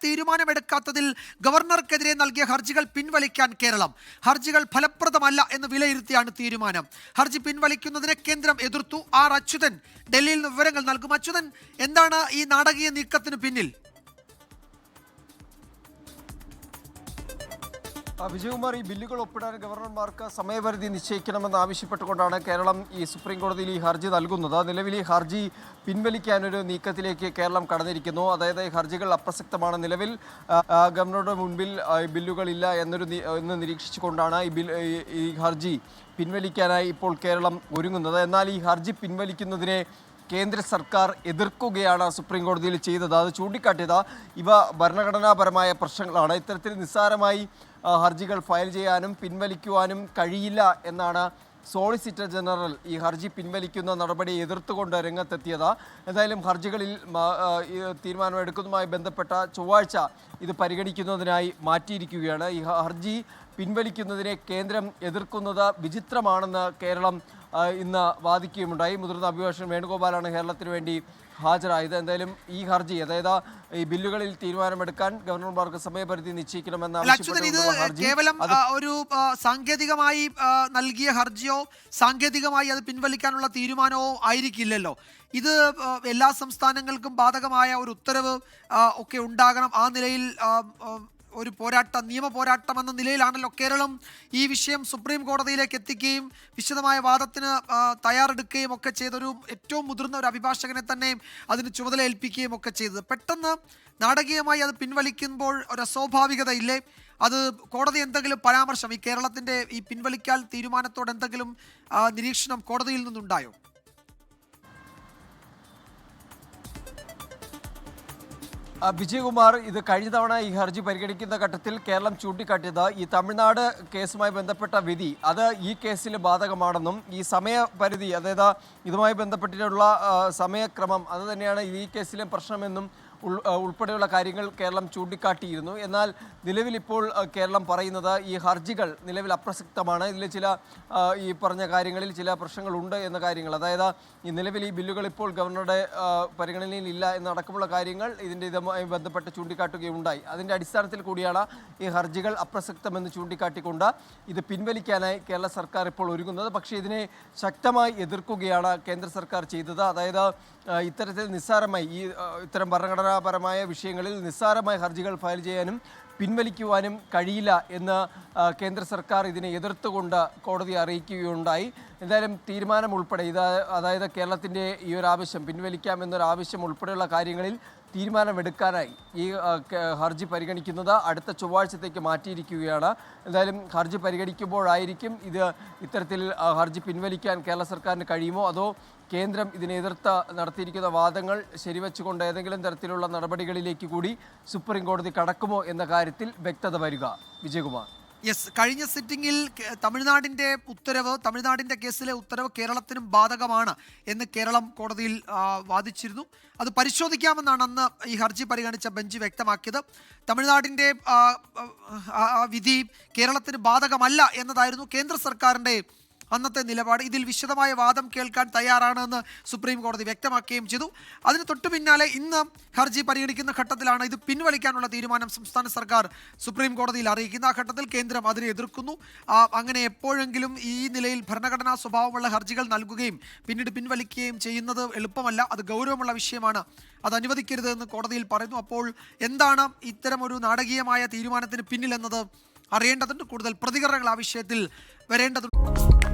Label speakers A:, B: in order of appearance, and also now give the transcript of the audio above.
A: തീരുമാനമെടുക്കാത്തതിൽ ഗവർണർക്കെതിരെ നൽകിയ ഹർജികൾ പിൻവലിക്കാൻ കേരളം. ഹർജികൾ ഫലപ്രദമല്ല എന്ന് വിലയിരുത്തിയാണ് തീരുമാനം. ഹർജി പിൻവലിക്കുന്നതിനെ കേന്ദ്രം എതിർത്തു. ആർ അച്യുതൻ ഡൽഹിയിൽ നിന്ന് വിവരങ്ങൾ നൽകും. അച്യുതൻ, എന്താണ് ഈ നാടകീയ നീക്കത്തിന് പിന്നിൽ?
B: വിജയകുമാർ, ഈ ബില്ലുകൾ ഒപ്പിടാൻ ഗവർണർമാർക്ക് സമയപരിധി നിശ്ചയിക്കണമെന്ന് ആവശ്യപ്പെട്ടുകൊണ്ടാണ് കേരളം ഈ സുപ്രീം കോടതിയിൽ ഈ ഹർജി നൽകുന്നത്. നിലവിൽ ഈ ഹർജി പിൻവലിക്കാനൊരു നീക്കത്തിലേക്ക് കേരളം കടന്നിരിക്കുന്നു. അതായത് ഈ ഹർജികൾ അപ്രസക്തമാണ്. നിലവിൽ ഗവർണറുടെ മുൻപിൽ ബില്ലുകളില്ല എന്ന് നിരീക്ഷിച്ചുകൊണ്ടാണ് ഈ ഹർജി പിൻവലിക്കാനായി ഇപ്പോൾ കേരളം ഒരുങ്ങുന്നത്. എന്നാൽ ഈ ഹർജി പിൻവലിക്കുന്നതിനെ കേന്ദ്ര സർക്കാർ എതിർക്കുകയാണ് സുപ്രീം കോടതിയിൽ ചെയ്തത്. അത് ചൂണ്ടിക്കാട്ടിയത് ഇവ ഭരണഘടനാപരമായ പ്രശ്നങ്ങളാണ്. ഇത്തരത്തിൽ നിസ്സാരമായി ഹർജികൾ ഫയൽ ചെയ്യാനും പിൻവലിക്കുവാനും കഴിയില്ല എന്നാണ് സോളിസിറ്റർ ജനറൽ ഈ ഹർജി പിൻവലിക്കുന്ന നടപടിയെ എതിർത്തുകൊണ്ട് രംഗത്തെത്തിയത്. എന്തായാലും ഹർജികളിൽ തീരുമാനമെടുക്കുന്നതുമായി ബന്ധപ്പെട്ട ചൊവ്വാഴ്ച ഇത് പരിഗണിക്കുന്നതിനായി മാറ്റിയിരിക്കുകയാണ്. ഈ ഹർജി പിൻവലിക്കുന്നതിനെ കേന്ദ്രം എതിർക്കുന്നത് വിചിത്രമാണെന്ന് കേരളം ഇന്ന് വാദിക്കുകയുമുണ്ടായി. മുതിർന്ന അഭിഭാഷകൻ വേണുഗോപാലാണ് കേരളത്തിന് വേണ്ടി ഹാജരായത്. എന്തായാലും ഈ ഹർജി, അതായത് ഈ ബില്ലുകളിൽ തീരുമാനമെടുക്കാൻ ഗവർണർമാർക്ക് സമയപരിധി നിശ്ചയിക്കണമെന്ന്
A: കേവലം ഒരു സാങ്കേതികമായി നൽകിയ ഹർജിയോ സാങ്കേതികമായി അത് പിൻവലിക്കാനുള്ള തീരുമാനമോ ആയിരിക്കില്ലല്ലോ. ഇത് എല്ലാ സംസ്ഥാനങ്ങൾക്കും ബാധകമായ ഒരു ഉത്തരവ് ഒക്കെ ഉണ്ടാകണം. ആ നിലയിൽ ഒരു നിയമ പോരാട്ടം എന്ന നിലയിലാണല്ലോ കേരളം ഈ വിഷയം സുപ്രീം കോടതിയിലേക്ക് എത്തിക്കുകയും വിശദമായ വാദത്തിന് തയ്യാറെടുക്കുകയും ഒക്കെ ചെയ്തൊരു ഏറ്റവും മുതിർന്ന ഒരു അഭിഭാഷകനെ തന്നെ അതിന് ചുമതല ഏൽപ്പിക്കുകയും ഒക്കെ ചെയ്തത്. പെട്ടെന്ന് നാടകീയമായി അത് പിൻവലിക്കുമ്പോൾ ഒരു അസ്വാഭാവികത ഇല്ലേ? അത് കോടതി എന്തെങ്കിലും പരാമർശം, ഈ കേരളത്തിൻ്റെ ഈ പിൻവലിക്കൽ തീരുമാനത്തോട് എന്തെങ്കിലും നിരീക്ഷണം കോടതിയിൽ നിന്നുണ്ടായോ?
B: വിജയകുമാർ, ഇത് കഴിഞ്ഞ തവണ ഈ ഹർജി പരിഗണിക്കുന്ന ഘട്ടത്തിൽ കേരളം ചൂണ്ടിക്കാട്ടിയത് ഈ തമിഴ്നാട് കേസുമായി ബന്ധപ്പെട്ട വിധി അത് ഈ കേസിൽ ബാധകമാണെന്നും ഈ സമയപരിധി, അതായത് ഇതുമായി ബന്ധപ്പെട്ടിട്ടുള്ള സമയക്രമം അത് തന്നെയാണ് ഈ കേസിലെ പ്രശ്നമെന്നും ഉൾപ്പെടെയുള്ള കാര്യങ്ങൾ കേരളം ചൂണ്ടിക്കാട്ടിയിരുന്നു. എന്നാൽ നിലവിലിപ്പോൾ കേരളം പറയുന്നത് ഈ ഹർജികൾ നിലവിൽ അപ്രസക്തമാണ്. ഇതിൽ ചില ഈ പറഞ്ഞ കാര്യങ്ങളിൽ ചില പ്രശ്നങ്ങളുണ്ട് എന്ന കാര്യങ്ങൾ, അതായത് ഈ നിലവിൽ ഈ ബില്ലുകൾ ഇപ്പോൾ ഗവർണറുടെ പരിഗണനയിൽ ഇല്ല എന്നടക്കമുള്ള കാര്യങ്ങൾ ഇതുമായി ബന്ധപ്പെട്ട് ചൂണ്ടിക്കാട്ടുകയുണ്ടായി. അതിൻ്റെ അടിസ്ഥാനത്തിൽ കൂടിയാണ് ഈ ഹർജികൾ അപ്രസക്തമെന്ന് ചൂണ്ടിക്കാട്ടിക്കൊണ്ട് ഇത് പിൻവലിക്കാനായി കേരള സർക്കാർ ഇപ്പോൾ ഒരുങ്ങുന്നത്. പക്ഷേ ഇതിനെ ശക്തമായി എതിർക്കുകയാണ് കേന്ദ്ര സർക്കാർ ചെയ്തത്. അതായത് ഇത്തരത്തിൽ നിസ്സാരമായി ഇത്തരം ഭരണഘടനാപരമായ വിഷയങ്ങളിൽ നിസ്സാരമായ ഹർജികൾ ഫയൽ ചെയ്യാനും പിൻവലിക്കുവാനും കഴിയില്ല എന്ന് കേന്ദ്ര സർക്കാർ ഇതിനെ എതിർത്തുകൊണ്ട് കോടതിയെ അറിയിക്കുകയുണ്ടായി. എന്തായാലും തീരുമാനം ഉൾപ്പെടെ അതായത് കേരളത്തിൻ്റെ ഈ ഒരു ആവശ്യം, പിൻവലിക്കാം എന്നൊരു ആവശ്യം ഉൾപ്പെടെയുള്ള കാര്യങ്ങളിൽ തീരുമാനമെടുക്കാനായി ഈ ഹർജി പരിഗണിക്കുന്നത് അടുത്ത ചൊവ്വാഴ്ചത്തേക്ക് മാറ്റിയിരിക്കുകയാണ്. എന്തായാലും ഹർജി പരിഗണിക്കുമ്പോഴായിരിക്കും ഇത്തരത്തിൽ ഹർജി പിൻവലിക്കാൻ കേരള സർക്കാരിന് കഴിയുമോ അതോ കേന്ദ്രം ഇതിനെ എതിർത്ത് നടത്തിയിരിക്കുന്ന വാദങ്ങൾ ശരിവെച്ചുകൊണ്ട് ഏതെങ്കിലും തരത്തിലുള്ള നടപടികളിലേക്ക് കൂടി സുപ്രീം കോടതി കടക്കുമോ എന്ന കാര്യത്തിൽ വ്യക്തത വരിക. വിജയകുമാർ.
A: യെസ്, കഴിഞ്ഞ സിറ്റിംഗിൽ തമിഴ്നാടിൻ്റെ കേസിലെ ഉത്തരവ് കേരളത്തിനും ബാധകമാണ് എന്ന് കേരളം കോടതിയിൽ വാദിച്ചിരുന്നു. അത് പരിശോധിക്കാമെന്നാണ് അന്ന് ഈ ഹർജി പരിഗണിച്ച ബെഞ്ച് വ്യക്തമാക്കിയത്. തമിഴ്നാടിൻ്റെ വിധി കേരളത്തിന് ബാധകമല്ല എന്നതായിരുന്നു കേന്ദ്ര സർക്കാരിൻ്റെ അന്നത്തെ നിലപാട്. ഇതിൽ വിശദമായ വാദം കേൾക്കാൻ തയ്യാറാണെന്ന് സുപ്രീം കോടതി വ്യക്തമാക്കുകയും ചെയ്തു. അതിന് തൊട്ടു പിന്നാലെ ഇന്ന് ഹർജി പരിഗണിക്കുന്ന ഘട്ടത്തിലാണ് ഇത് പിൻവലിക്കാനുള്ള തീരുമാനം സംസ്ഥാന സർക്കാർ സുപ്രീം കോടതിയിൽ അറിയിക്കുന്ന. ആ ഘട്ടത്തിൽ കേന്ദ്രം അതിനെ എതിർക്കുന്നു. അങ്ങനെ എപ്പോഴെങ്കിലും ഈ നിലയിൽ ഭരണഘടനാ സ്വഭാവമുള്ള ഹർജികൾ നൽകുകയും പിന്നീട് പിൻവലിക്കുകയും ചെയ്യുന്നത് എളുപ്പമല്ല. അത് ഗൗരവമുള്ള വിഷയമാണ്. അത് അനുവദിക്കരുത് എന്ന് കോടതിയിൽ പറയുന്നു. അപ്പോൾ എന്താണ് ഇത്തരമൊരു നാടകീയമായ തീരുമാനത്തിന് പിന്നിലെന്നത് അറിയേണ്ടതുണ്ട്. കൂടുതൽ പ്രതികരണങ്ങൾ ആ വിഷയത്തിൽ വരേണ്ടതുണ്ട്.